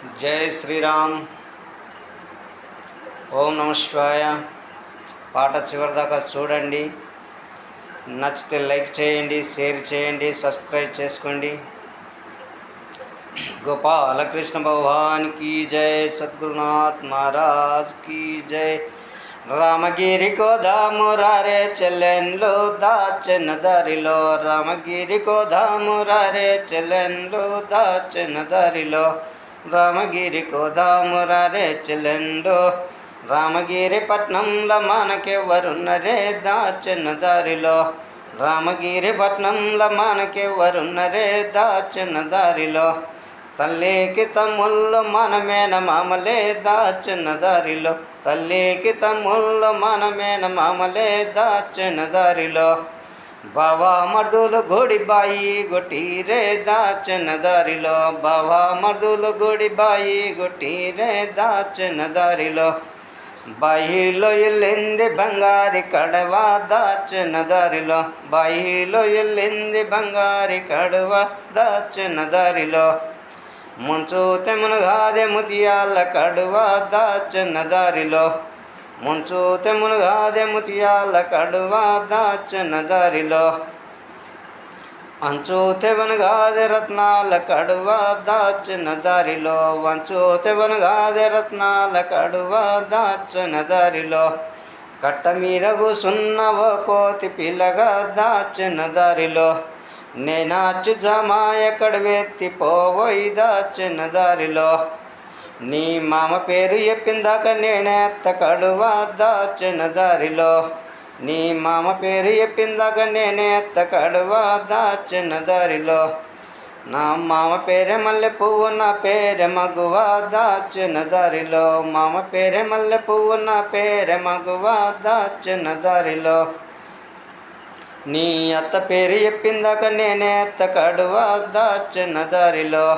జై శ్రీరామ్. ఓం నమ శివాయ. పాట చివరిదాకా చూడండి. నచ్చితే లైక్ చేయండి, షేర్ చేయండి, సబ్స్క్రైబ్ చేసుకోండి. గోపాలకృష్ణ భగవాన్ की जय, सद्गुरुनाथ महाराज की जय. రామగిరి కోదామురారే చెల్లెన్లో దాచెన దారిలో, రామగిరి కోదామురారే చెల్లెన్లో దాచెన దారిలో, రామగిరి కోదామురారే చెల్లెన్లో, రామగిరి పట్నంలో మనకెవరున్నరే దాచెన దారిలో, రామగిరి పట్నంలో మనకెవరున్నరే దాచెన దారిలో, తల్లికి తమ్ముళ్ళు మనమేన మామలే దాచెన దారిలో, తల్లికి తమ్ముళ్ళు మనమేన మామలే దాచెన దారిలో, బావా మర్దులు గుడి బాయి గొట్టిరే దాచెన దారిలో, బావా మర్దులు గుడి బాయి గొట్టిరే దాచెన దారిలో, బాయిలో ఎల్లింది బంగారి కడవ దాచెన దారిలో, బాయిలో ఎల్లింది బంగారి కడవ దాచెన దారిలో, ముంచూతే మునగాదే ముతియాల కడువ దాచెన దారిలో, ముంచూతే మునగాదే ముతియాల కడువ దాచెన దారిలో, అంచూతే వనగాదే రత్నాల కడువ దాచెన దారిలో, వంచూతే వనగాదే రత్నాల కడువ దాచెన దారిలో, కట్ట మీద కూసున్న ఓ కోతి పిల్లగా దాచెన దారిలో, నేనాచు జమా ఎక్కడ వెత్తిపోయి దాచెన దారిలో, నీ మామ పేరు చెప్పిందాక నేనెత్త కడువ దాచెన దారిలో, నీ మామ పేరు చెప్పిందాక నేనెత్త కడువ దాచెన దారిలో, నా మామ పేరే మల్లె పువ్వు నా పేరే మగువ దాచెన దారిలో, మామ పేరే మల్లె పువ్వు నా పేరే మగువ దాచెన దారిలో, నీ అత్త పేరు చెప్పిందాక నేనెత్త కడువ దాచెన దారిలో,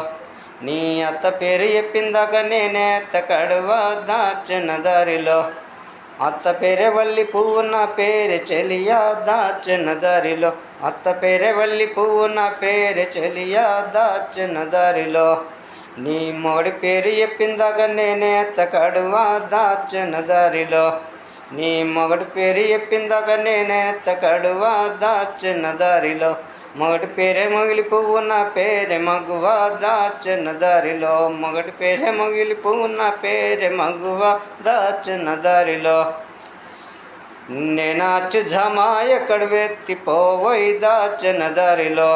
నీ అత్త పేరు చెప్పిందాక నేనెత్త కడువ దాచెన దారిలో, అత్త పేరే వల్లి పువ్వు నా పేరు చెలియా దాచెన దారిలో, అత్త పేరే వల్లి పువ్వు నా పేరు చెలియా దాచెన దారిలో, నీ మొగడి పేరు చెప్పిందాక నేనెత్త కడువ దాచెన దారిలో, నీ మొగడి పేరు చెప్పిందాక నేనెత్త కడువ దాచెన దారిలో, మొగటి పేరే మొగిలి పువ్వు నా పేరే మగువ దాచెన దారిలో, మొగటి పేరే మొగిలి పువ్వు నా పేరే మగువ దాచెన దారిలో, నేనాచు జమా ఎక్కడ వెత్తిపోయి దాచెన దారిలో.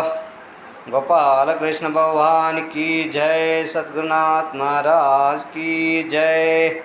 గోపాలకృష్ణ భగవాన్ की जय, सद्गुरुनाथ महाराज की जय.